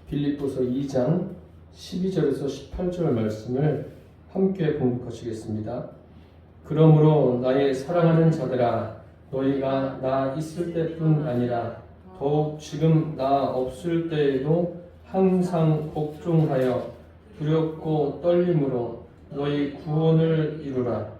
빌립보서 2장 12절에서 18절 말씀을 함께 봉독하시겠습니다. 그러므로 나의 사랑하는 자들아, 너희가 나 있을 때뿐 아니라 더욱 지금 나 없을 때에도 항상 복종하여 두렵고 떨림으로 너희 구원을 이루라.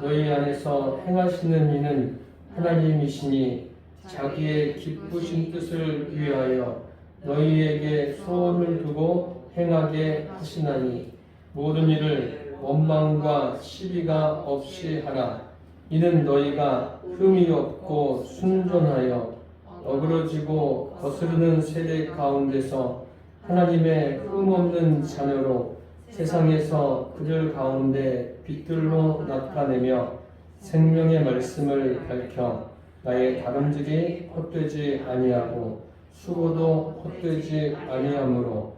너희 안에서 행하시는 이는 하나님이시니 자기의 기쁘신 뜻을 위하여 너희에게 소원을 두고 행하게 하시나니 모든 일을 원망과 시비가 없이 하라. 이는 너희가 흠이 없고 순전하여 어그러지고 거스르는 세대 가운데서 하나님의 흠없는 자녀로 세상에서 그들 가운데 빛들로 나타내며 생명의 말씀을 밝혀 나의 다름질이 헛되지 아니하고 수고도 헛되지 아니하므로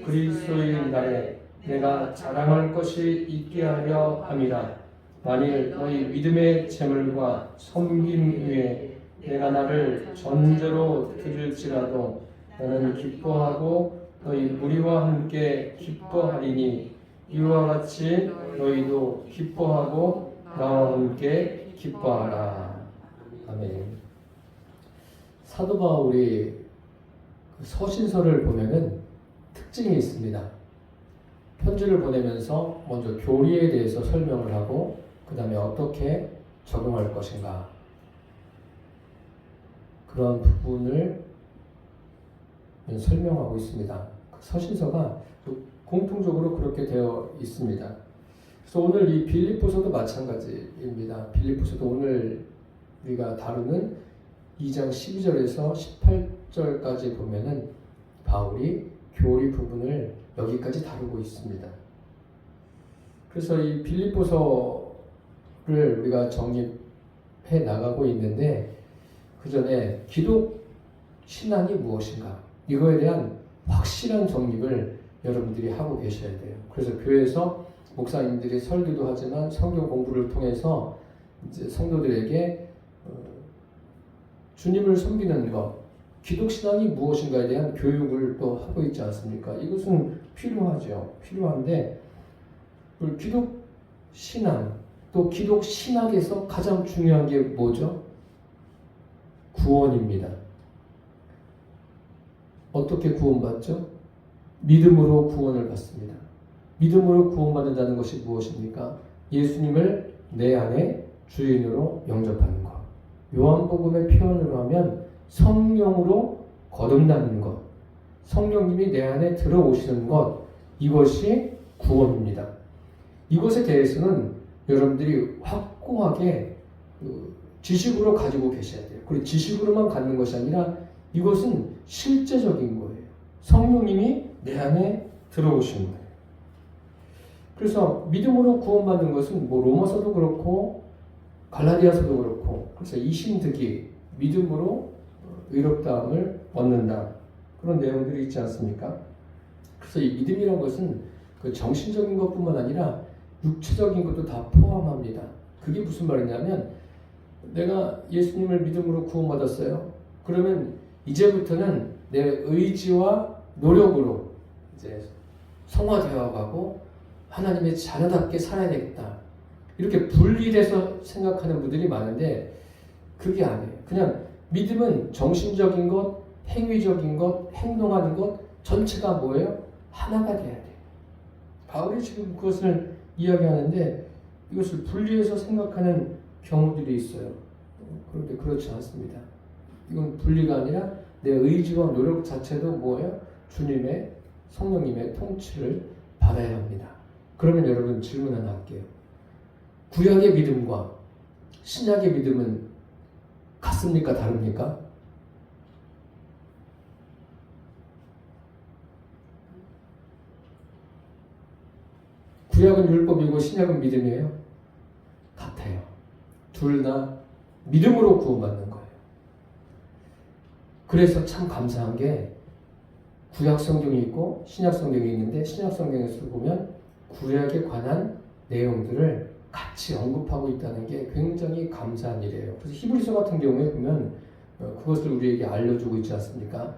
그리스도의 날에 내가 자랑할 것이 있게 하려 함이라. 만일 너희 믿음의 재물과 섬김 위에 내가 나를 전제로 드릴지라도 나는 기뻐하고 너희 무리와 함께 기뻐하리니 이와 같이 너희도 기뻐하고 나와 함께 기뻐하라. 아멘. 사도 바울이 서신서를 보면은 특징이 있습니다. 편지를 보내면서 먼저 교리에 대해서 설명을 하고 그 다음에 어떻게 적용할 것인가, 그런 부분을 설명하고 있습니다. 서신서가 공통적으로 그렇게 되어 있습니다. 그래서 오늘 이 빌립보서도 마찬가지입니다. 빌립보서도 오늘 우리가 다루는 2장 12절에서 18절까지 보면은 바울이 교리 부분을 여기까지 다루고 있습니다. 그래서 이 빌립보서를 우리가 정립해 나가고 있는데 그 전에 기독 신앙이 무엇인가, 이거에 대한 확실한 정립을 여러분들이 하고 계셔야 돼요. 그래서 교회에서 목사님들이 설교도 하지만 성경 공부를 통해서 이제 성도들에게 주님을 섬기는 것, 기독 신앙이 무엇인가에 대한 교육을 또 하고 있지 않습니까? 이것은 필요하죠. 필요한데 기독 신앙, 또 기독 신학에서 가장 중요한 게 뭐죠? 구원입니다. 어떻게 구원받죠? 믿음으로 구원을 받습니다. 믿음으로 구원받는다는 것이 무엇입니까? 예수님을 내 안에 주인으로 영접하는 것. 요한복음의 표현으로 하면 성령으로 거듭나는 것, 성령님이 내 안에 들어오시는 것, 이것이 구원입니다. 이것에 대해서는 여러분들이 확고하게 지식으로 가지고 계셔야 돼요. 그리고 지식으로만 갖는 것이 아니라 이것은 실제적인 거예요. 성령님이 내 안에 들어오신 거예요. 그래서 믿음으로 구원받는 것은 뭐 로마서도 그렇고 갈라디아서도 그렇고, 그래서 이신득이 믿음으로 의롭다함을 얻는다, 그런 내용들이 있지 않습니까? 그래서 이 믿음이라는 것은 그 정신적인 것뿐만 아니라 육체적인 것도 다 포함합니다. 그게 무슨 말이냐면, 내가 예수님을 믿음으로 구원받았어요. 그러면 이제부터는 내 의지와 노력으로 이제 성화되어 가고 하나님의 자녀답게 살아야 되겠다, 이렇게 분리돼서 생각하는 분들이 많은데 그게 아니에요. 그냥 믿음은 정신적인 것, 행위적인 것, 행동하는 것 전체가 뭐예요? 하나가 돼야 돼요. 바울이 지금 그것을 이야기하는데 이것을 분리해서 생각하는 경우들이 있어요. 그런데 그렇지 않습니다. 이건 분리가 아니라 내 의지와 노력 자체도 뭐예요? 주님의, 성령님의 통치를 받아야 합니다. 그러면 여러분 질문 하나 할게요. 구약의 믿음과 신약의 믿음은 같습니까? 다릅니까? 구약은 율법이고 신약은 믿음이에요? 같아요. 둘 다 믿음으로 구원받는 거예요. 그래서 참 감사한 게 구약 성경이 있고 신약 성경이 있는데, 신약 성경에서 보면 구약에 관한 내용들을 같이 언급하고 있다는 게 굉장히 감사한 일이에요. 그래서 히브리서 같은 경우에 보면 그것을 우리에게 알려주고 있지 않습니까?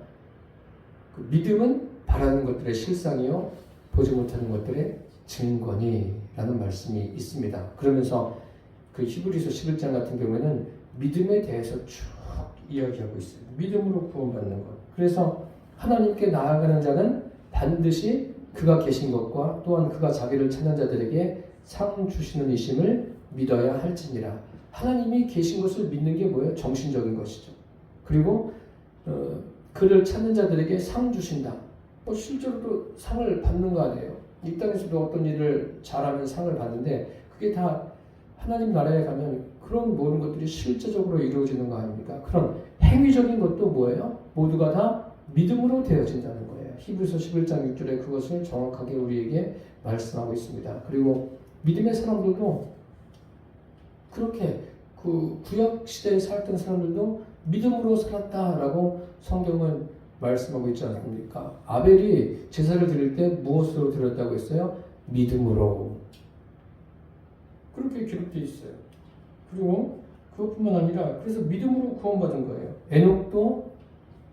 그 믿음은 바라는 것들의 실상이요 보지 못하는 것들의 증거니라는 말씀이 있습니다. 그러면서 그 히브리서 11장 같은 경우에는 믿음에 대해서 쭉 이야기하고 있어요. 믿음으로 구원받는 것. 그래서 하나님께 나아가는 자는 반드시 그가 계신 것과 또한 그가 자기를 찾는 자들에게 상 주시는 이심을 믿어야 할지니라. 하나님이 계신 것을 믿는 게 뭐예요? 정신적인 것이죠. 그리고 그를 찾는 자들에게 상 주신다. 실제로도 상을 받는 거 아니에요. 이 땅에서도 어떤 일을 잘하면 상을 받는데 그게 다 하나님 나라에 가면 그런 모든 것들이 실제적으로 이루어지는 거 아닙니까? 그런 행위적인 것도 뭐예요? 모두가 다 믿음으로 되어진다는 거예요. 히브리서 11장 6절에 그것을 정확하게 우리에게 말씀하고 있습니다. 그리고 믿음의 사람들도 그렇게 그 구약 시대에 살았던 사람들도 믿음으로 살았다라고 성경은 말씀하고 있지 않습니까? 아벨이 제사를 드릴 때 무엇으로 드렸다고 했어요? 믿음으로. 그렇게 기록되어 있어요. 그리고 그것뿐만 아니라 그래서 믿음으로 구원받은 거예요. 에녹도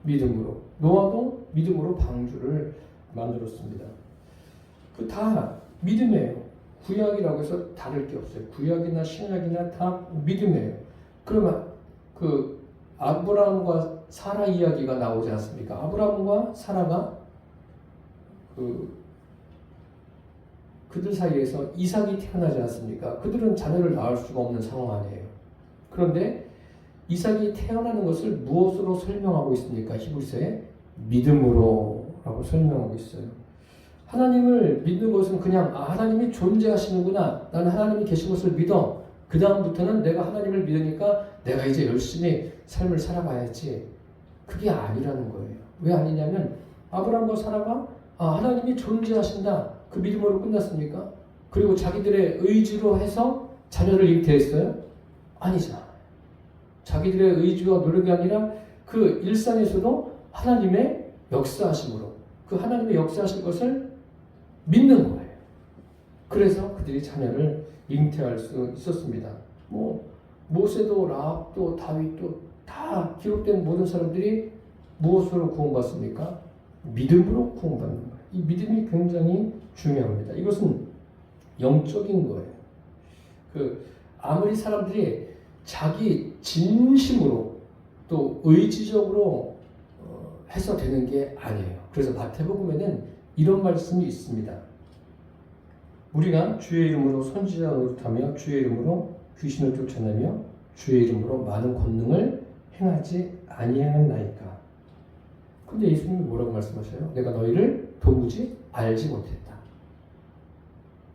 믿음으로, 노아도 믿음으로 방주를 만들었습니다. 그 다 믿음이에요. 구약이라고 해서 다를 게 없어요. 구약이나 신약이나 다 믿음이에요. 그러면 그 아브라함과 사라 이야기가 나오지 않습니까? 아브라함과 사라가 그들 사이에서 이삭이 태어나지 않습니까? 그들은 자녀를 낳을 수가 없는 상황 아니에요. 그런데 이삭이 태어나는 것을 무엇으로 설명하고 있습니까? 히브리서에 믿음으로라고 설명하고 있어요. 하나님을 믿는 것은 그냥 하나님이 존재하시는구나. 나는 하나님이 계신 것을 믿어. 그 다음부터는 내가 하나님을 믿으니까 내가 이제 열심히 삶을 살아가야지. 그게 아니라는 거예요. 왜 아니냐면 아브라함과 사라가 하나님이 존재하신다. 그 믿음으로 끝났습니까? 그리고 자기들의 의지로 해서 자녀를 잉태했어요? 아니잖아. 자기들의 의지와 노력이 아니라 그 일상에서도 하나님의 역사하심으로 그 하나님의 역사하실 것을 믿는 거예요. 그래서 그들이 자녀를 잉태할 수 있었습니다. 모세도 라합도 다윗도 다 기록된 모든 사람들이 무엇으로 구원받습니까? 믿음으로 구원받는 거예요. 이 믿음이 굉장히 중요합니다. 이것은 영적인 거예요. 아무리 사람들이 자기 진심으로 또 의지적으로 해서 되는 게 아니에요. 그래서 마태복음에는 이런 말씀이 있습니다. 우리가 주의 이름으로 선지자 노릇하며 주의 이름으로 귀신을 쫓아내며 주의 이름으로 많은 권능을 행하지 아니하였나이까. 근데 예수님이 뭐라고 말씀하셔요? 내가 너희를 도무지 알지 못했다.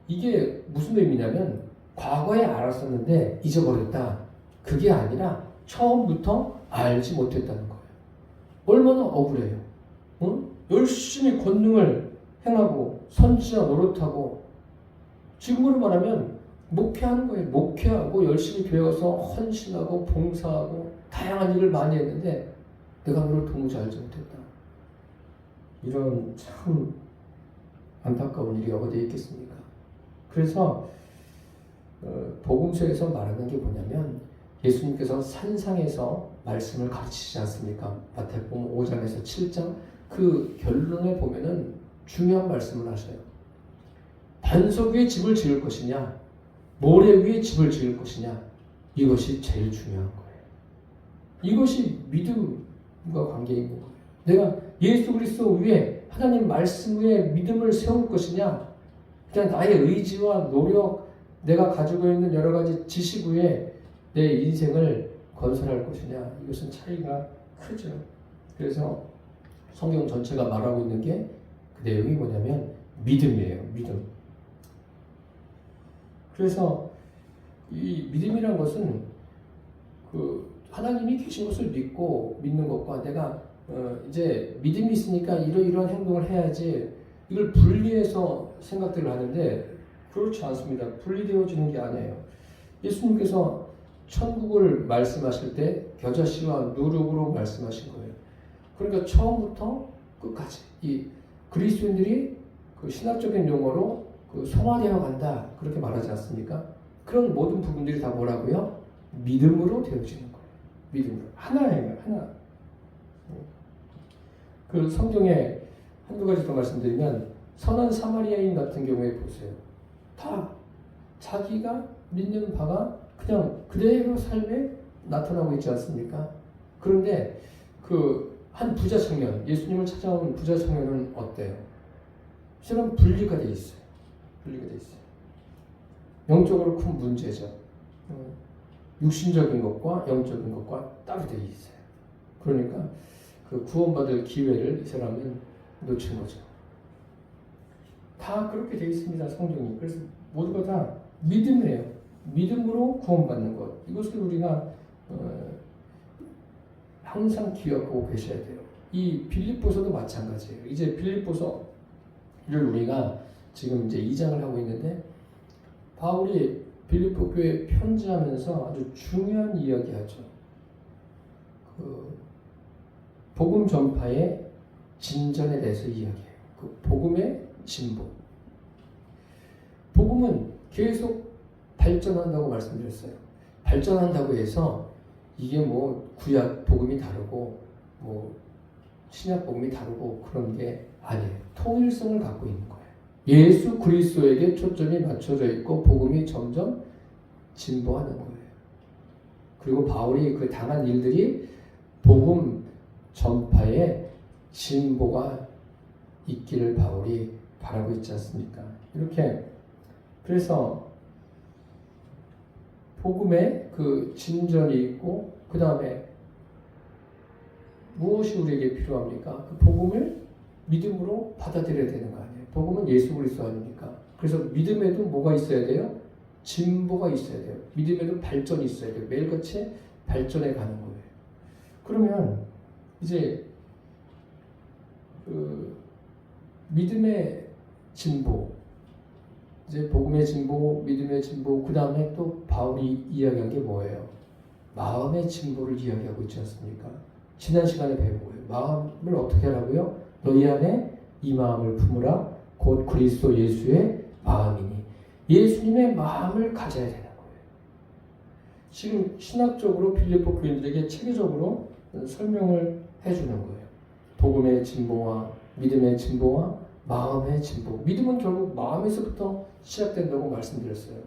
이게 무슨 의미냐면 과거에 알았었는데 잊어버렸다. 그게 아니라 처음부터 알지 못했다는 거예요. 얼마나 억울해요. 열심히 권능을 행하고 선지자 노릇하고 지금으로 말하면 목회하는 거예요. 목회하고 열심히 배워서 헌신하고 봉사하고 다양한 일을 많이 했는데 내가 너를 도무지 알지 못했다. 이런 참 안타까운 일이 어디에 있겠습니까? 그래서 복음서에서 말하는 게 뭐냐면 예수님께서 산상에서 말씀을 가르치지 않습니까? 마태복음 5장에서 7장 그 결론에 보면은 중요한 말씀을 하셔요. 반석 위에 집을 지을 것이냐 모래 위에 집을 지을 것이냐 이것이 제일 중요한 거예요. 이것이 믿음과 관계 있는 거예요. 내가 예수 그리스도 위에 하나님 말씀 위에 믿음을 세울 것이냐 그냥 나의 의지와 노력 내가 가지고 있는 여러 가지 지식 위에 내 인생을 건설할 것이냐 이것은 차이가 크죠. 그래서 성경 전체가 말하고 있는 게 그 내용이 뭐냐면 믿음이에요. 믿음. 그래서 이 믿음이란 것은 하나님이 계신 것을 믿고 믿는 것과 내가 이제 믿음이 있으니까 이러이러한 행동을 해야지 이걸 분리해서 생각들을 하는데 그렇지 않습니다. 분리되어지는 게 아니에요. 예수님께서 천국을 말씀하실 때 겨자씨와 누룩으로 말씀하신 거예요. 그러니까 처음부터 끝까지 이 그리스도인들이 그 신학적인 용어로 성화되어 간다 그렇게 말하지 않습니까? 그런 모든 부분들이 다 뭐라고요? 믿음으로 되어지는 거예요. 믿음으로 하나예요. 하나. 그 성경에 한두 가지 더 말씀드리면 선한 사마리아인 같은 경우에 보세요. 다 자기가 믿는 바가 그냥 그대로 삶에 나타나고 있지 않습니까? 그런데 그 한 부자 청년, 예수님을 찾아온 부자 청년은 어때요? 실은 분리가 돼 있어요. 분리가 돼 있어요. 영적으로 큰 문제죠. 육신적인 것과 영적인 것과 따로 돼 있어요. 그러니까 그 구원받을 기회를 이 사람은 놓친 거죠. 다 그렇게 돼 있습니다. 성경이. 그래서 모두가 다 믿음이에요. 믿음으로 구원받는 것. 이것을 우리가 항상 기억하고 계셔야 돼요. 이 빌립보서도 마찬가지예요. 이제 빌립보서를 우리가 지금 이제 2장을 하고 있는데 바울이 빌립보 교회에 편지하면서 아주 중요한 이야기하죠. 그 복음 전파의 진전에 대해서 이야기해요. 그 복음의 진보. 복음은 계속 발전한다고 말씀드렸어요. 발전한다고 해서 이게 뭐 구약 복음이 다르고 뭐 신약 복음이 다르고 그런 게 아니에요. 통일성을 갖고 있는 거예요. 예수 그리스도에게 초점이 맞춰져 있고 복음이 점점 진보하는 거예요. 그리고 바울이 그 당한 일들이 복음 전파에 진보가 있기를 바울이 바라고 있지 않습니까? 이렇게 그래서 복음에 그 진전이 있고 그 다음에 무엇이 우리에게 필요합니까? 그 복음을 믿음으로 받아들여야 되는 거 아니에요? 복음은 예수 그리스도 아닙니까? 그래서 믿음에도 뭐가 있어야 돼요? 진보가 있어야 돼요. 믿음에도 발전이 있어야 돼요. 매일같이 발전해 가는 거예요. 그러면 이제 그 믿음의 진보, 이제 복음의 진보, 믿음의 진보, 그 다음에 또 바울이 이야기한 게 뭐예요? 마음의 진보를 이야기하고 있지 않습니까? 지난 시간에 배운 거예요. 마음을 어떻게 하라고요? 너희 안에 이 마음을 품으라. 곧 그리스도 예수의 마음이니. 예수님의 마음을 가져야 되는 거예요. 지금 신학적으로 빌립보 교인들에게 체계적으로 설명을 해주는 거예요. 복음의 진보와 믿음의 진보와 마음의 진보. 믿음은 결국 마음에서부터 시작된다고 말씀드렸어요.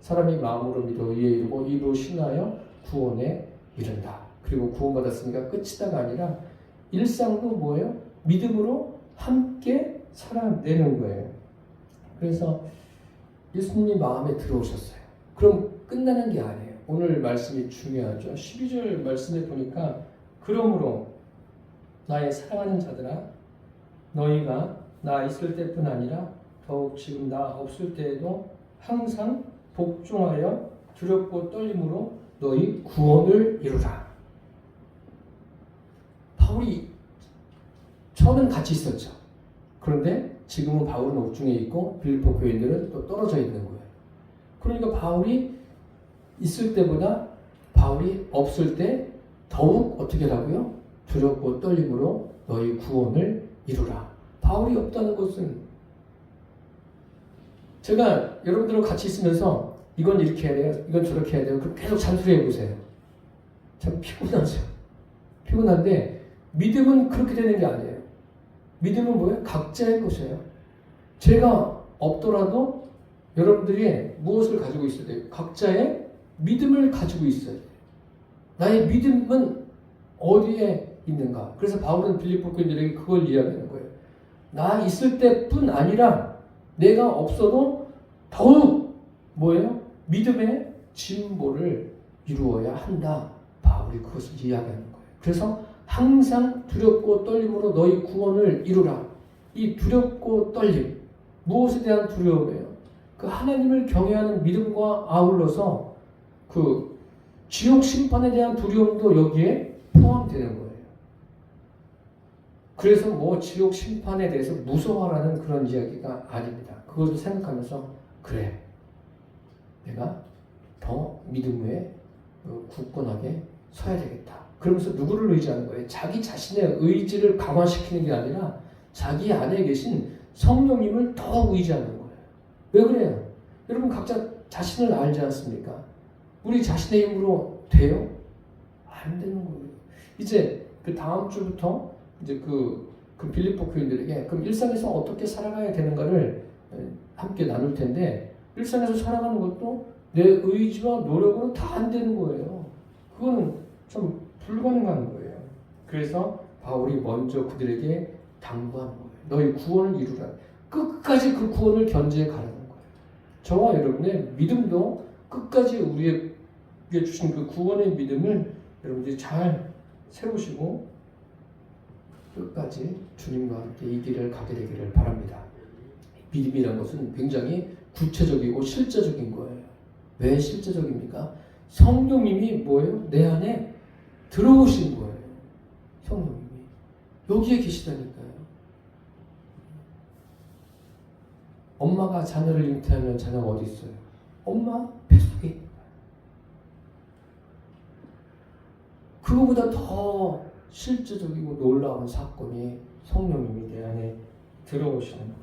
사람이 마음으로 믿어 이에 이르고 입으로 신하여 구원에 이른다. 그리고 구원받았으니까 끝이다가 아니라 일상도 뭐예요? 믿음으로 함께 살아내는 거예요. 그래서 예수님이 마음에 들어오셨어요. 그럼 끝나는 게 아니에요. 오늘 말씀이 중요하죠. 12절 말씀에 보니까 그러므로 나의 사랑하는 자들아 너희가 나 있을 때뿐 아니라 더욱 지금 나 없을 때에도 항상 복종하여 두렵고 떨림으로 너희 구원을 이루라. 바울이 처음엔 같이 있었죠. 그런데 지금은 바울은 옥중에 있고 빌립보 교인들은 또 떨어져 있는 거예요. 그러니까 바울이 있을 때보다 바울이 없을 때 더욱 어떻게 하라고요? 두렵고 떨림으로 너희 구원을 이루라. 바울이 없다는 것은 제가 여러분들과 같이 있으면서 이건 이렇게 해야 돼요. 이건 저렇게 해야 돼요. 그럼 계속 잔소리해 보세요. 참 피곤하죠. 피곤한데 믿음은 그렇게 되는 게 아니에요. 믿음은 뭐예요? 각자의 것이에요. 제가 없더라도 여러분들이 무엇을 가지고 있어야 돼요? 각자의 믿음을 가지고 있어야 돼요. 나의 믿음은 어디에 있는가? 그래서 바울은 빌립보 교인들에게 그걸 이야기하는 거예요. 나 있을 때뿐 아니라 내가 없어도 더욱 뭐예요? 믿음의 진보를 이루어야 한다. 바울이 그것을 이야기하는 거예요. 그래서 항상 두렵고 떨림으로 너희 구원을 이루라. 이 두렵고 떨림, 무엇에 대한 두려움이에요? 그 하나님을 경외하는 믿음과 아울러서 그 지옥 심판에 대한 두려움도 여기에 포함되는 거예요. 그래서 뭐 지옥 심판에 대해서 무서워하라는 그런 이야기가 아닙니다. 그것을 생각하면서 그래, 내가 더 믿음 위에 굳건하게 서야 되겠다. 그러면서 누구를 의지하는 거예요? 자기 자신의 의지를 강화시키는 게 아니라 자기 안에 계신 성령님을 더 의지하는 거예요. 왜 그래요? 여러분 각자 자신을 알지 않습니까? 우리 자신의 힘으로 돼요? 안 되는 거예요. 이제 그 다음 주부터 이제 그 그 빌립보 교인들에게 그럼 일상에서 어떻게 살아가야 되는가를 함께 나눌 텐데 일상에서 살아가는 것도 내 의지와 노력으로 다 안 되는 거예요. 그거는 좀 불가능한 거예요. 그래서 바울이 먼저 그들에게 당부하는 거예요. 너희 구원을 이루라. 끝까지 그 구원을 견지해 가라는 거예요. 저와 여러분의 믿음도 끝까지 우리에게 주신 그 구원의 믿음을 여러분들이 잘 세우시고 끝까지 주님과 함께 이 길을 가게 되기를 바랍니다. 믿음이라는 것은 굉장히 구체적이고 실제적인 거예요. 왜 실제적입니까? 성령님이 뭐예요? 내 안에 들어오신 거예요. 성령님이 여기에 계시다니까요. 엄마가 자녀를 잉태하면 자녀가 어디 있어요? 엄마 뱃속에 있는 거예요. 그거보다 더 실제적이고 놀라운 사건이 성령님이 내 안에 들어오시는 거예요.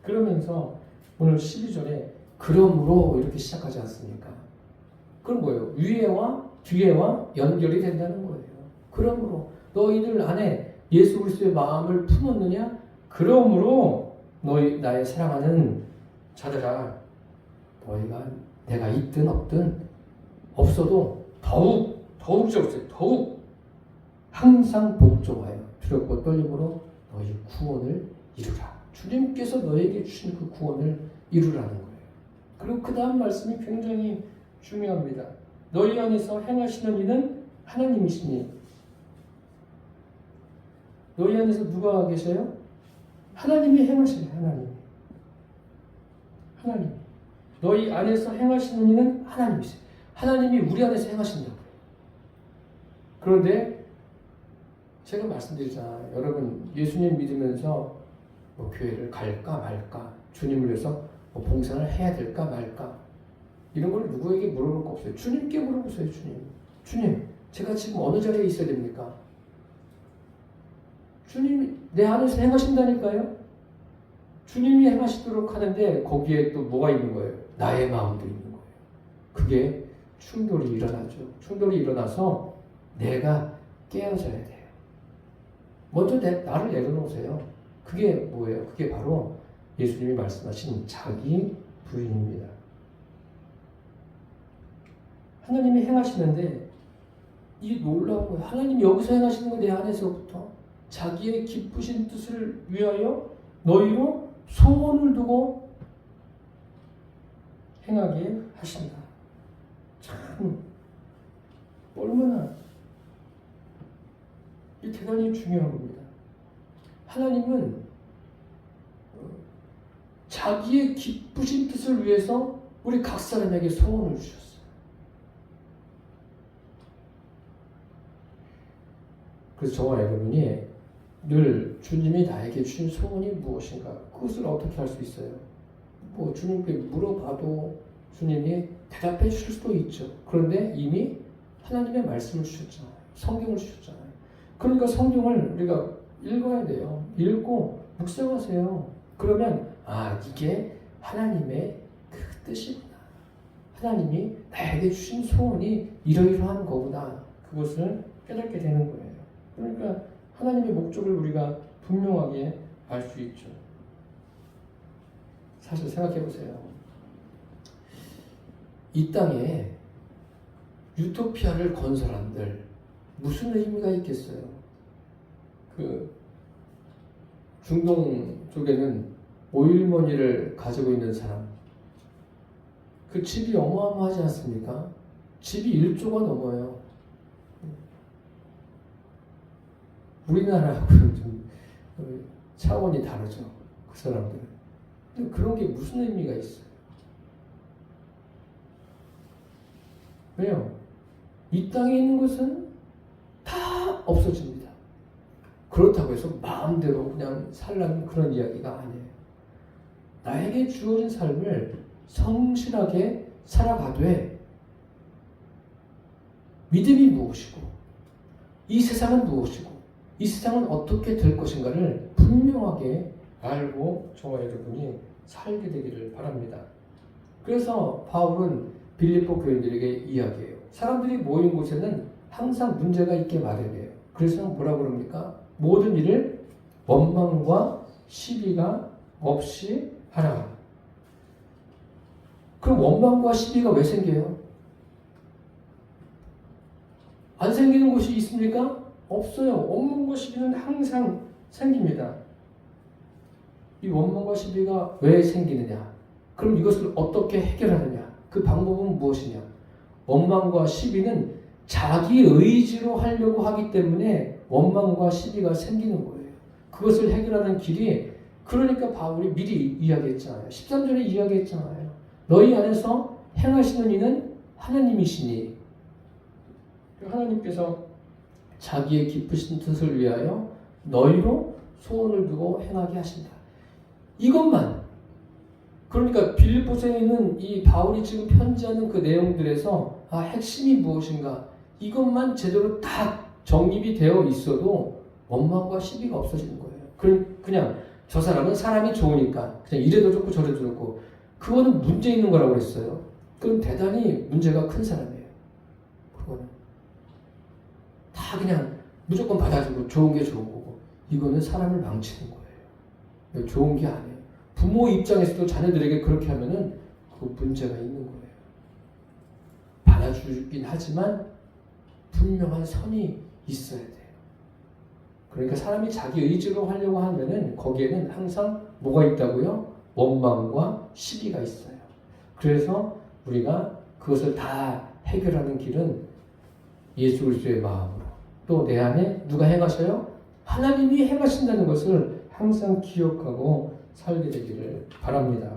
그러면서 오늘 12절에 그러므로 이렇게 시작하지 않습니까? 그럼 뭐예요? 위에와 뒤에와 연결이 된다는 거예요. 그러므로 너희들 안에 예수 그리스도의 마음을 품었느냐? 그러므로 너희 나의 사랑하는 자들아 너희가 내가 있든 없든 없어도 더욱 항상 복종하여 두렵고 떨림으로 너희 구원을 이루라. 주님께서 너에게 주신 그 구원을 이루라는 거예요. 그리고 그 다음 말씀이 굉장히 중요합니다. 너희 안에서 행하시는 이는 하나님이시니. 너희 안에서 누가 계셔요? 하나님이 행하시는 하나님. 너희 안에서 행하시는 이는 하나님이세요. 하나님이 우리 안에서 행하신다고요. 그런데 제가 말씀드리잖아요. 여러분 예수님 믿으면서 뭐 교회를 갈까 말까, 주님을 위해서 뭐 봉사를 해야 될까 말까, 이런 걸 누구에게 물어볼 거 없어요. 주님께 물어보세요. 주님, 제가 지금 어느 자리에 있어야 됩니까? 주님이 내 안에서 행하신다니까요. 주님이 행하시도록 하는데 거기에 또 뭐가 있는 거예요? 나의 마음도 있는 거예요. 그게 충돌이 일어나죠. 충돌이 일어나서 내가 깨어져야 돼요. 먼저 나를 내려놓으세요. 그게 뭐예요? 그게 바로 예수님이 말씀하신 자기 부인입니다. 하나님이 행하시는데 이게 놀라운 거예요. 하나님이 여기서 행하시는 거 내 안에서부터 자기의 기쁘신 뜻을 위하여 너희로 소원을 두고 행하게 하신다. 참 얼마나 이 대단히 중요한 겁니다. 하나님은 자기의 기쁘신 뜻을 위해서 우리 각 사람에게 소원을 주셨어요. 그래서 저와 여러분이 늘 주님이 나에게 주신 소원이 무엇인가, 그것을 어떻게 할 수 있어요? 뭐 주님께 물어봐도 주님이 대답해 주실 수도 있죠. 그런데 이미 하나님의 말씀을 주셨잖아요. 성경을 주셨잖아요. 그러니까 성경을 우리가 읽어야 돼요. 읽고 묵상하세요. 그러면 이게 하나님의 그 뜻이구나. 하나님이 나에게 주신 소원이 이러이러한 거구나. 그것을 깨닫게 되는 거예요. 그러니까 하나님의 목적을 우리가 분명하게 알 수 있죠. 사실 생각해 보세요. 이 땅에 유토피아를 건설한들 무슨 의미가 있겠어요? 그 중동 쪽에는 오일머니를 가지고 있는 사람, 그 집이 어마어마하지 않습니까? 집이 1조가 넘어요. 우리나라하고는 좀 차원이 다르죠. 그 사람들은. 근데 그런 게 무슨 의미가 있어요? 왜요? 이 땅에 있는 것은 다 없어집니다. 그렇다고 해서 마음대로 그냥 살라는 그런 이야기가 아니에요. 나에게 주어진 삶을 성실하게 살아가되 믿음이 무엇이고 이 세상은 무엇이고 이 세상은 어떻게 될 것인가를 분명하게 알고 저와 여러분이 살게 되기를 바랍니다. 그래서 바울은 빌립보 교인들에게 이야기해요. 사람들이 모인 곳에는 항상 문제가 있게 마련이에요. 그래서 뭐라고 그럽니까? 모든 일을 원망과 시비가 없이 하라. 그럼 원망과 시비가 왜 생겨요? 안 생기는 곳이 있습니까? 없어요. 원망과 시비는 항상 생깁니다. 이 원망과 시비가 왜 생기느냐? 그럼 이것을 어떻게 해결하느냐? 그 방법은 무엇이냐? 원망과 시비는 자기 의지로 하려고 하기 때문에 원망과 시비가 생기는 거예요. 그것을 해결하는 길이, 그러니까 바울이 미리 이야기했잖아요. 13절에 이야기했잖아요. 너희 안에서 행하시는 이는 하나님이시니 하나님께서 자기의 깊으신 뜻을 위하여 너희로 소원을 두고 행하게 하신다. 이것만, 그러니까 빌립보서에 있는 이 바울이 지금 편지하는 그 내용들에서 핵심이 무엇인가, 이것만 제대로 다 정립이 되어 있어도 원망과 시비가 없어지는 거예요. 그냥 저 사람은 사람이 좋으니까 그냥 이래도 좋고 저래도 좋고, 그거는 문제 있는 거라고 그랬어요. 그건 대단히 문제가 큰 사람이에요. 그거는 다 그냥 무조건 받아주고 좋은 게 좋은 거고, 이거는 사람을 망치는 거예요. 좋은 게 아니에요. 부모 입장에서도 자녀들에게 그렇게 하면은 그 문제가 있는 거예요. 받아주긴 하지만 분명한 선이 있어야 돼요. 그러니까 사람이 자기 의지로 하려고 하면은 거기에는 항상 뭐가 있다고요? 원망과 시비가 있어요. 그래서 우리가 그것을 다 해결하는 길은 예수 그리스도의 마음으로, 또 내 안에 누가 행하셔요? 하나님이 행하신다는 것을 항상 기억하고 살게 되기를 바랍니다.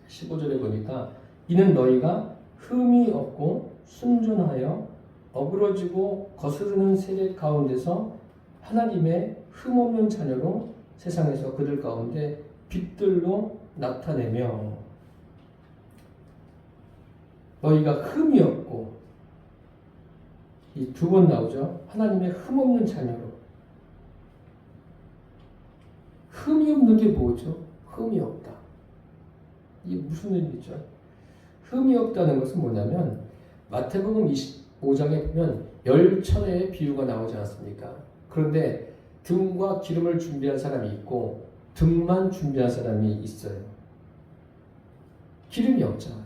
15절에 보니까 이는 너희가 흠이 없고 순전하여 어그러지고 거스르는 세대 가운데서 하나님의 흠없는 자녀로 세상에서 그들 가운데 빛들로 나타내며, 너희가 흠이 없고, 이 두 번 나오죠. 하나님의 흠없는 자녀로. 흠이 없는 게 뭐죠? 흠이 없다. 이게 무슨 의미죠? 흠이 없다는 것은 뭐냐면, 마태복음 25장에 보면 열천의 비유가 나오지 않습니까? 그런데 등과 기름을 준비한 사람이 있고 등만 준비한 사람이 있어요. 기름이 없잖아요.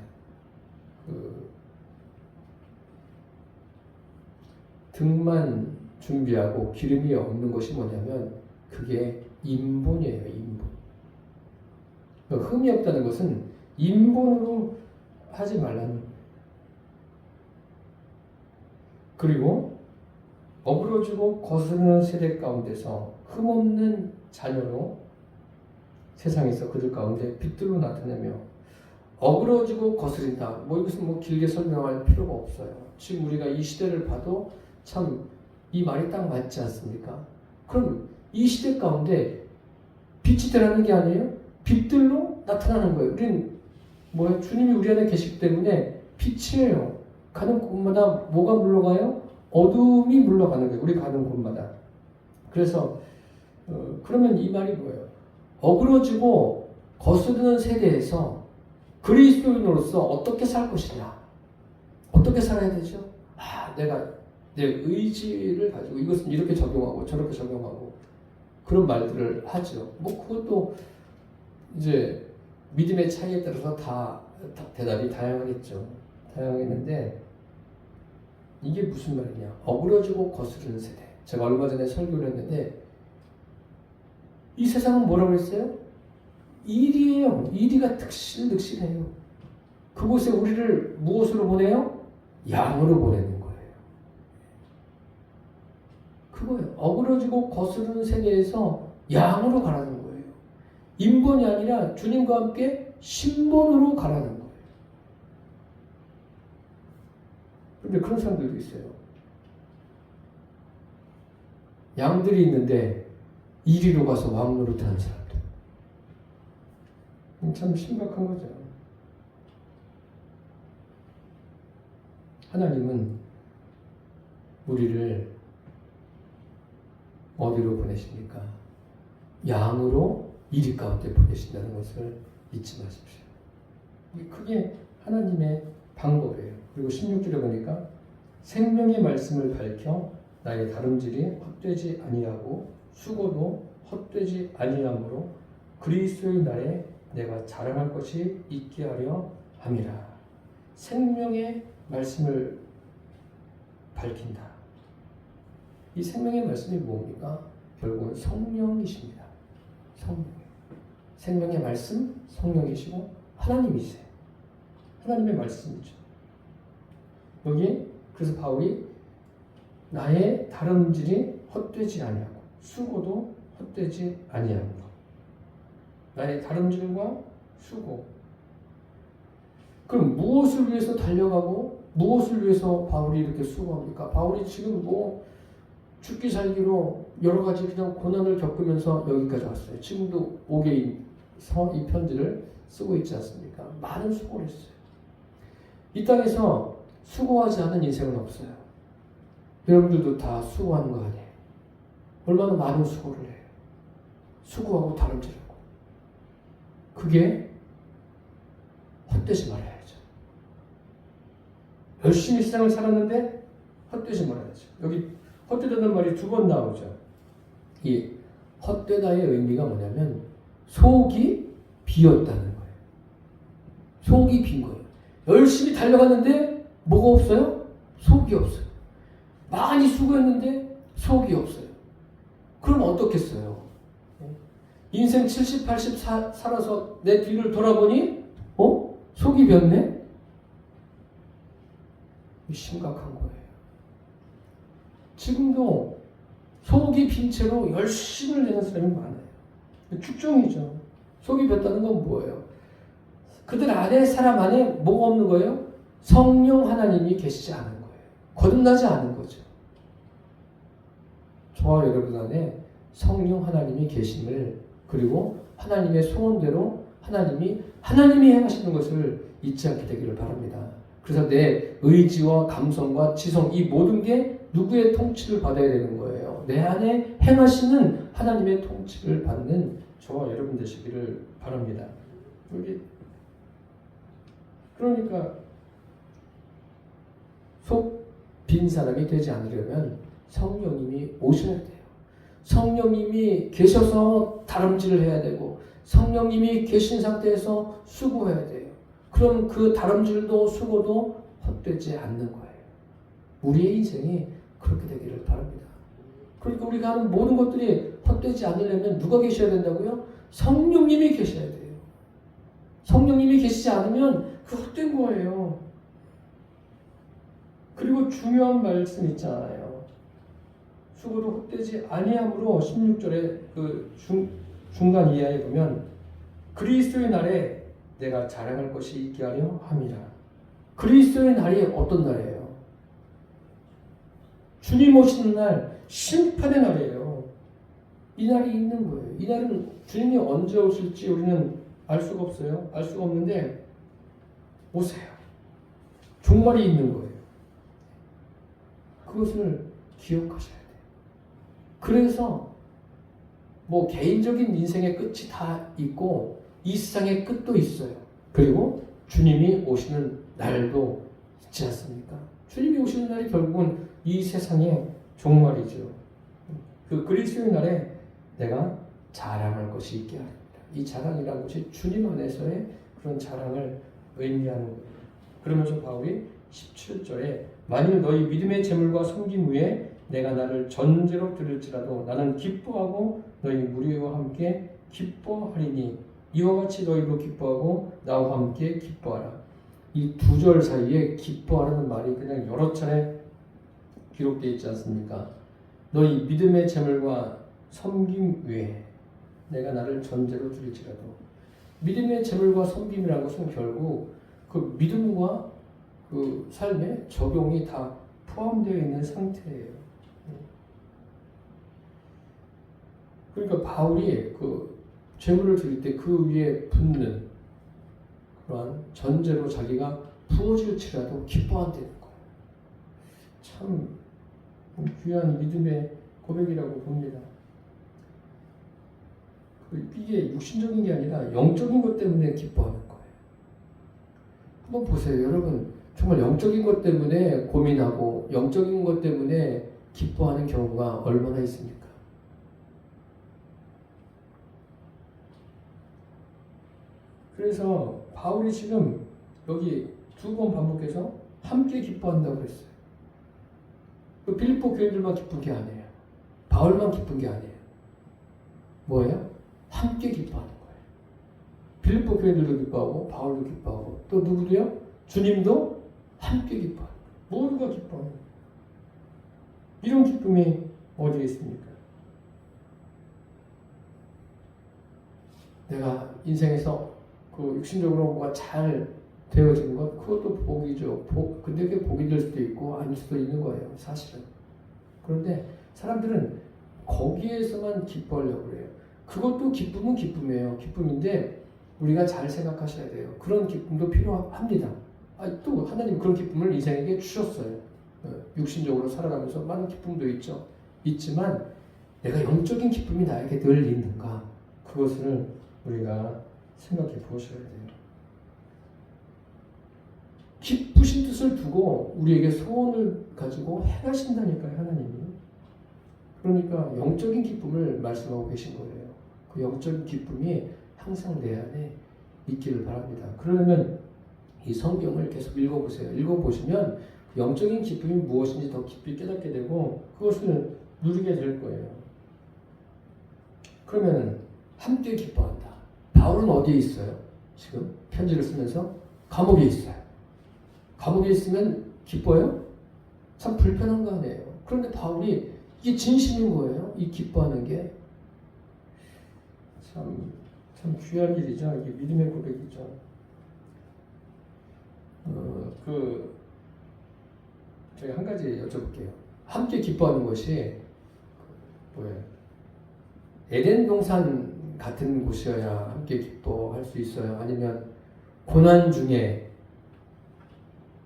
등만 준비하고 기름이 없는 것이 뭐냐면 그게 인본이에요. 인본. 그러니까 흠이 없다는 것은 인본으로 하지 말라는 거예요. 그리고 어그러지고 거스르는 세대 가운데서 흠없는 자녀로 세상에서 그들 가운데 빛들로 나타내며, 어그러지고 거스린다. 이것은 길게 설명할 필요가 없어요. 지금 우리가 이 시대를 봐도 참 이 말이 딱 맞지 않습니까? 그럼 이 시대 가운데 빛이 되라는 게 아니에요? 빛들로 나타나는 거예요. 우리는 주님이 우리 안에 계시기 때문에 빛이에요. 가는 곳마다 뭐가 물러가요? 어둠이 물러가는 거예요. 우리 가는 곳마다. 그래서 그러면 이 말이 뭐예요? 어그러지고 거스르는 세대에서 그리스도인으로서 어떻게 살 것이냐? 어떻게 살아야 되죠? 내가 내 의지를 가지고 이것은 이렇게 적용하고 저렇게 적용하고 그런 말들을 하죠. 그것도 이제 믿음의 차이에 따라서 다 대답이 다양하겠죠. 다양했는데 이게 무슨 말이냐? 어그러지고 거스르는 세대. 제가 얼마 전에 설교를 했는데 이 세상은 뭐라고 했어요? 일이에요. 일이가 득실득실해요. 그곳에 우리를 무엇으로 보내요? 양으로 보내는 거예요. 그거예요. 어그러지고 거스르는 세계에서 양으로 가라는 거예요. 인본이 아니라 주님과 함께 신본으로 가라는 거예요. 그런데 그런 사람들도 있어요. 양들이 있는데 이리로 가서 왕 노릇하는 사람들. 참 심각한 거죠. 하나님은 우리를 어디로 보내십니까? 양으로 이리 가운데 보내신다는 것을 잊지 마십시오. 그게 하나님의 방법이에요. 그리고 16절에 보니까 생명의 말씀을 밝혀 나의 다름질이 헛되지 아니하고 수고도 헛되지 아니함으로 그리스도의 날에 내가 자랑할 것이 있게 하려 함이라. 생명의 말씀을 밝힌다. 이 생명의 말씀이 뭡니까? 결국은 성령이십니다. 성령. 생명의 말씀, 성령이시고 하나님이세요. 하나님의 말씀이죠. 여기 그래서 바울이 나의 다름질이 헛되지 아니하고 수고도 헛되지 아니하고 나의 다름질과 수고. 그럼 무엇을 위해서 달려가고 무엇을 위해서 바울이 이렇게 수고합니까? 바울이 지금 뭐 죽기 살기로 여러 가지 그냥 고난을 겪으면서 여기까지 왔어요. 지금도 오게인서 이 편지를 쓰고 있지 않습니까? 많은 수고를 했어요. 이 땅에서 수고하지 않은 인생은 없어요. 여러분들도 다 수고하는 거 아니에요? 얼마나 많은 수고를 해요. 수고하고 다름질하고. 그게 헛되지 말아야죠. 열심히 세상을 살았는데 헛되지 말아야죠. 여기 헛되다는 말이 두 번 나오죠. 이 헛되다의 의미가 뭐냐면 속이 비었다는 거예요. 속이 빈 거예요. 열심히 달려갔는데 뭐가 없어요? 속이 없어요. 많이 수고했는데 속이 없어요. 그럼 어떻겠어요? 인생 70, 80 살아서 내 뒤를 돌아보니 속이 비었네? 심각한 거예요. 지금도 속이 빈 채로 열심을 내는 사람이 많아요. 축종이죠. 속이 비었다는 건 뭐예요? 그들 안에, 사람 안에 뭐가 없는 거예요? 성령 하나님이 계시지 않은 거예요. 거듭나지 않은 거죠. 저와 여러분 안에 성령 하나님이 계심을, 그리고 하나님의 소원대로 하나님이 행하시는 것을 잊지 않게 되기를 바랍니다. 그래서 내 의지와 감성과 지성, 이 모든 게 누구의 통치를 받아야 되는 거예요? 내 안에 행하시는 하나님의 통치를 받는 저와 여러분 되시기를 바랍니다. 그러니까 속 빈 사람이 되지 않으려면 성령님이 오셔야 돼요. 성령님이 계셔서 다름질을 해야 되고 성령님이 계신 상태에서 수고해야 돼요. 그럼 그 다름질도 수고도 헛되지 않는 거예요. 우리의 인생이 그렇게 되기를 바랍니다. 그러니까 우리가 하는 모든 것들이 헛되지 않으려면 누가 계셔야 된다고요? 성령님이 계셔야 돼요. 성령님이 계시지 않으면 그 헛된 거예요. 그리고 중요한 말씀 있잖아요. 수고도 헛되지 아니함으로 16절에 그 중간 이하에 보면 그리스도의 날에 내가 자랑할 것이 있게 하려 함이라. 그리스도의 날이 어떤 날이에요? 주님 오시는 날, 심판의 날이에요. 이 날이 있는 거예요. 이 날은 주님이 언제 오실지 우리는 알 수가 없어요. 알 수가 없는데 오세요. 종말이 있는 거예요. 그것을 기억하셔야 돼요. 그래서 뭐 개인적인 인생의 끝이 다 있고 이 세상의 끝도 있어요. 그리고 주님이 오시는 날도 있지 않습니까? 주님이 오시는 날이 결국은 이 세상의 종말이죠. 그 그리스도의 날에 내가 자랑할 것이 있게 하리라. 이 자랑이라는 것이 주님 안에서의 그런 자랑을 의미하는 거예요. 그러면서 바울이 17절에 만일 너희 믿음의 재물과 섬김 후에 내가 나를 전제로 드릴지라도 나는 기뻐하고 너희 무리와 함께 기뻐하리니 이와 같이 너희도 기뻐하고 나와 함께 기뻐하라. 이 두 절 사이에 기뻐하라는 말이 그냥 여러 차례 기록되어 있지 않습니까? 너희 믿음의 재물과 섬김 외에 내가 나를 전제로 드릴지라도. 믿음의 재물과 섬김이라는 것은 결국 그 믿음과 그 삶에 적용이 다 포함되어 있는 상태예요. 그러니까 바울이 그 재물을 드릴 때 그 위에 붙는 그러한 전제로 자기가 부어질지라도 기뻐한다는 거예요. 참 귀한 믿음의 고백이라고 봅니다. 이게 육신적인 게 아니라 영적인 것 때문에 기뻐하는 거예요. 한번 보세요. 여러분 정말 영적인 것 때문에 고민하고 영적인 것 때문에 기뻐하는 경우가 얼마나 있습니까? 그래서 바울이 지금 여기 2번 반복해서 함께 기뻐한다고 그랬어요. 그 빌립보 교인들만 기쁜 게 아니에요. 바울만 기쁜 게 아니에요. 뭐예요? 함께 기뻐하는 거예요. 빌립보 교인들도 기뻐하고 바울도 기뻐하고 또 누구도요? 주님도 함께 기뻐하는 거예요. 모두가 기뻐하는 거예요. 이런 기쁨이 어디에 있습니까? 내가 인생에서 그 육신적으로 뭐가 잘 되어지는 것, 그것도 복이죠. 근데 그게 복이 될 수도 있고 아닐 수도 있는 거예요, 사실은. 그런데 사람들은 거기에서만 기뻐하려고 그래요. 그것도 기쁨은 기쁨이에요. 기쁨인데 우리가 잘 생각하셔야 돼요. 그런 기쁨도 필요합니다. 또 하나님 그런 기쁨을 인생에게 주셨어요. 육신적으로 살아가면서 많은 기쁨도 있지만 내가 영적인 기쁨이 나에게 늘 있는가? 그것을 우리가 생각해 보셔야 돼요. 기쁘신 뜻을 두고 우리에게 소원을 가지고 행하신다니까요, 하나님이. 그러니까 영적인 기쁨을 말씀하고 계신 거예요. 그 영적인 기쁨이 항상 내 안에 있기를 바랍니다. 그러면 이 성경을 계속 읽어보세요. 읽어보시면 영적인 기쁨이 무엇인지 더 깊이 깨닫게 되고 그것을 누리게 될 거예요. 그러면 함께 기뻐한다. 바울은 어디에 있어요? 지금 편지를 쓰면서 감옥에 있어요. 감옥에 있으면 기뻐요? 참 불편한 거 아니에요. 그런데 바울이 이게 진심인 거예요. 이 기뻐하는 게 참 귀한 일이죠. 이게 믿음의 고백이죠. 저희 한 가지 여쭤볼게요. 함께 기뻐하는 것이 뭐예요? 에덴 동산 같은 곳이어야 함께 기뻐할 수 있어요? 아니면 고난 중에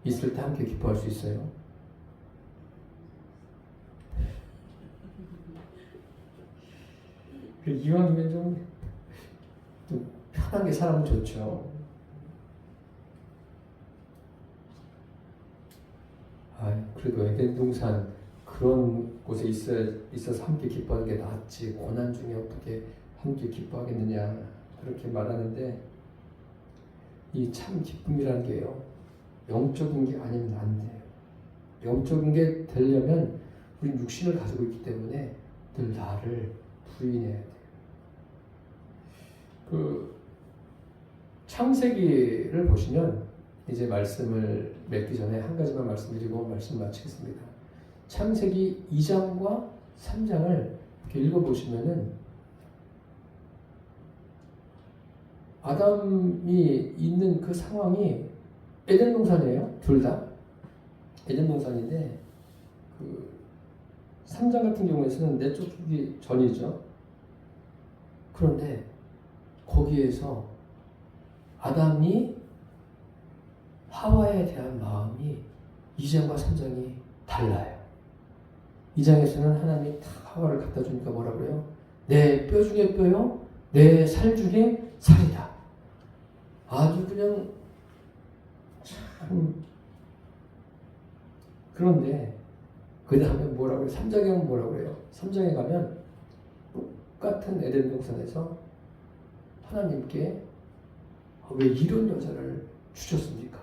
있을 때 함께 기뻐할 수 있어요? 이왕이면 좀 편하게 살면 좋죠. 그래도 에덴 동산 그런 곳에 있어서 함께 기뻐하는 게 낫지. 고난 중에 어떻게 함께 기뻐하겠느냐 그렇게 말하는데 이 참 기쁨이라는 게요. 영적인 게 아니면 안 돼요. 영적인 게 되려면 우리 육신을 가지고 있기 때문에 늘 나를 부인해야 돼요. 창세기를 보시면 이제 말씀을 맺기 전에 한 가지만 말씀드리고 말씀 마치겠습니다. 창세기 2장과 3장을 이렇게 읽어보시면은 아담이 있는 그 상황이 에덴 동산이에요. 둘 다 에덴 동산인데 3장 같은 경우에서는 내쫓기 전이죠. 그런데 거기에서 아담이 하와에 대한 마음이 2장과 3장이 달라요. 2장에서는 하나님이 탁 하와를 갖다 주니까 뭐라 그래요? 내 뼈 중에 뼈요, 내 살 중에 살이다. 아주 그냥 참. 그런데 그 다음에 뭐라고 해요? 3장에 가면 뭐라고 해요? 3장에 가면 똑같은 에덴 동산에서 하나님께 왜 이런 여자를 주셨습니까?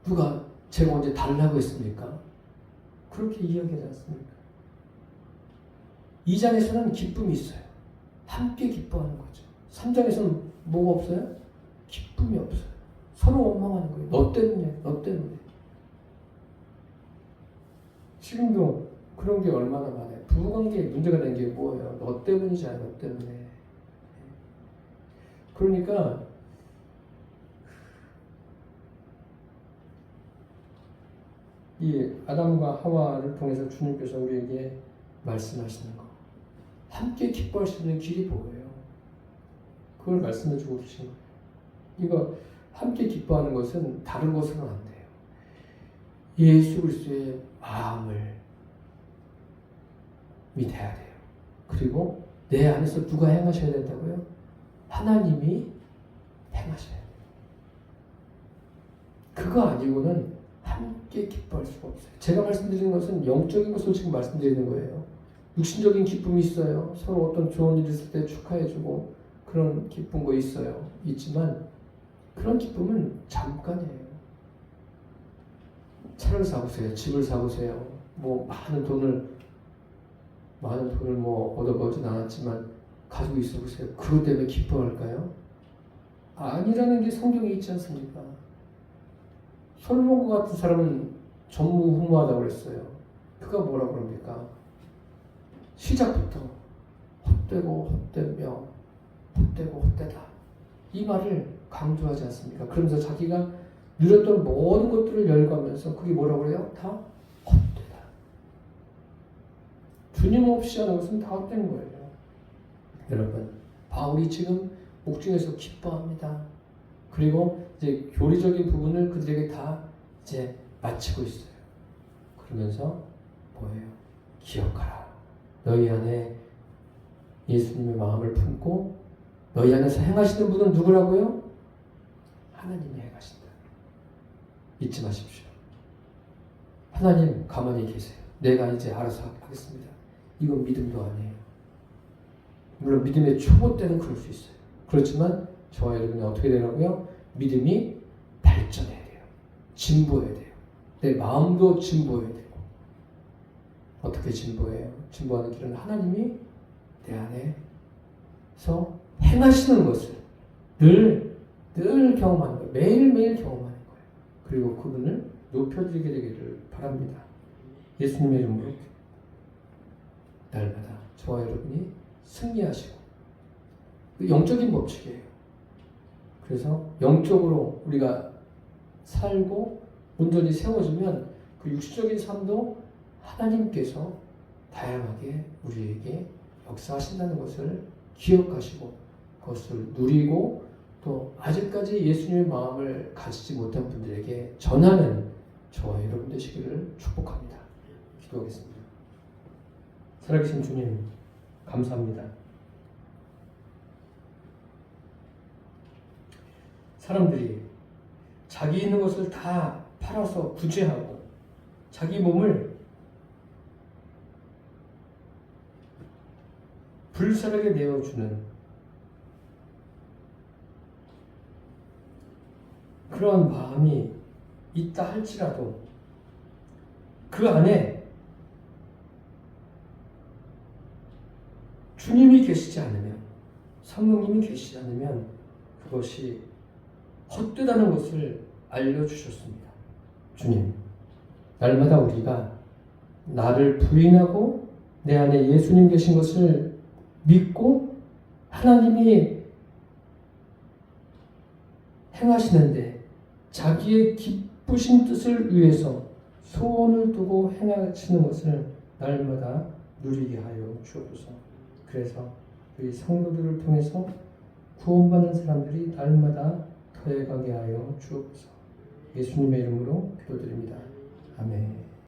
누가 제가 언제 달라고 했습니까? 그렇게 이야기하지 않습니까? 2장에서는 기쁨이 있어요. 함께 기뻐하는 거죠. 3장에서는 뭐가 없어요? 기쁨이 없어요. 서로 원망하는 거예요. 너 때문에, 너 때문에. 지금도 그런 게 얼마나 많아요. 부부관계에 문제가 된 게 뭐예요? 너 때문이잖아요. 너 때문에. 그러니까 이 아담과 하와를 통해서 주님께서 우리에게 말씀하시는 거. 함께 기뻐할 수 있는 길이 뭐예요? 그걸 말씀해 주고 계신 거예요. 이거 함께 기뻐하는 것은 다른 것으로는 안 돼요. 예수 그리스도의 마음을 믿어야 돼요. 그리고 내 안에서 누가 행하셔야 된다고요? 하나님이 행하셔야 돼요. 그거 아니고는 함께 기뻐할 수가 없어요. 제가 말씀드리는 것은 영적인 것을 지금 말씀드리는 거예요. 육신적인 기쁨이 있어요. 서로 어떤 좋은 일 있을 때 축하해주고 그런 기쁜 거 있어요. 있지만 그런 기쁨은 잠깐이에요. 차를 사보세요. 집을 사보세요. 뭐 많은 돈을 뭐 얻어보진 않았지만 가지고 있어 보세요. 그것 때문에 기뻐할까요? 아니라는 게 성경에 있지 않습니까? 솔로몬과 같은 사람은 전무후무하다고 그랬어요. 그가 뭐라고 그럽니까? 시작부터 헛되고 헛되며 헛되고 헛되다. 이 말을 강조하지 않습니까? 그러면서 자기가 누렸던 모든 것들을 열거하면서 그게 뭐라고 그래요? 다 헛되다. 주님 없이 하는 것은 다 헛된 거예요. 여러분, 바울이 지금 옥중에서 기뻐합니다. 그리고 이제 교리적인 부분을 그들에게 다 이제 마치고 있어요. 그러면서 뭐예요? 기억하라. 너희 안에 예수님의 마음을 품고 너희 안에서 행하시는 분은 누구라고요? 하나님이 행하신다. 잊지 마십시오. 하나님 가만히 계세요. 내가 이제 알아서 하겠습니다. 이건 믿음도 아니에요. 물론 믿음의 초보 때는 그럴 수 있어요. 그렇지만 저와 여러분이 어떻게 되라고요? 믿음이 발전해야 돼요. 진보해야 돼요. 내 마음도 진보해야 되고. 어떻게 진보해요? 진보하는 길은 하나님이 내 안에서 행하시는 것을 늘 경험하는 거예요. 매일매일 경험하는 거예요. 그리고 그분을 높여드리게 되기를 바랍니다. 예수님의 이름으로 날마다 저와 여러분이 승리하시고, 그 영적인 법칙이에요. 그래서 영적으로 우리가 살고 온전히 세워지면 그 육신적인 삶도 하나님께서 다양하게 우리에게 역사하신다는 것을 기억하시고 그것을 누리고 또 아직까지 예수님의 마음을 가지지 못한 분들에게 전하는 저와 여러분 되시기를 축복합니다. 기도하겠습니다. 살아계신 주님, 감사합니다. 사람들이 자기 있는 것을 다 팔아서 구제하고 자기 몸을 불살하게 내어주는 그런 마음이 있다 할지라도 그 안에 주님이 계시지 않으면, 성령님이 계시지 않으면 그것이 헛되다는 것을 알려주셨습니다. 주님, 날마다 우리가 나를 부인하고 내 안에 예수님 계신 것을 믿고 하나님이 행하시는데 자기의 기쁘신 뜻을 위해서 소원을 두고 행하시는 것을 날마다 누리게 하여 주옵소서. 그래서 우리 성도들을 통해서 구원받는 사람들이 날마다 더해가게 하여 주옵소서. 예수님의 이름으로 기도드립니다. 아멘.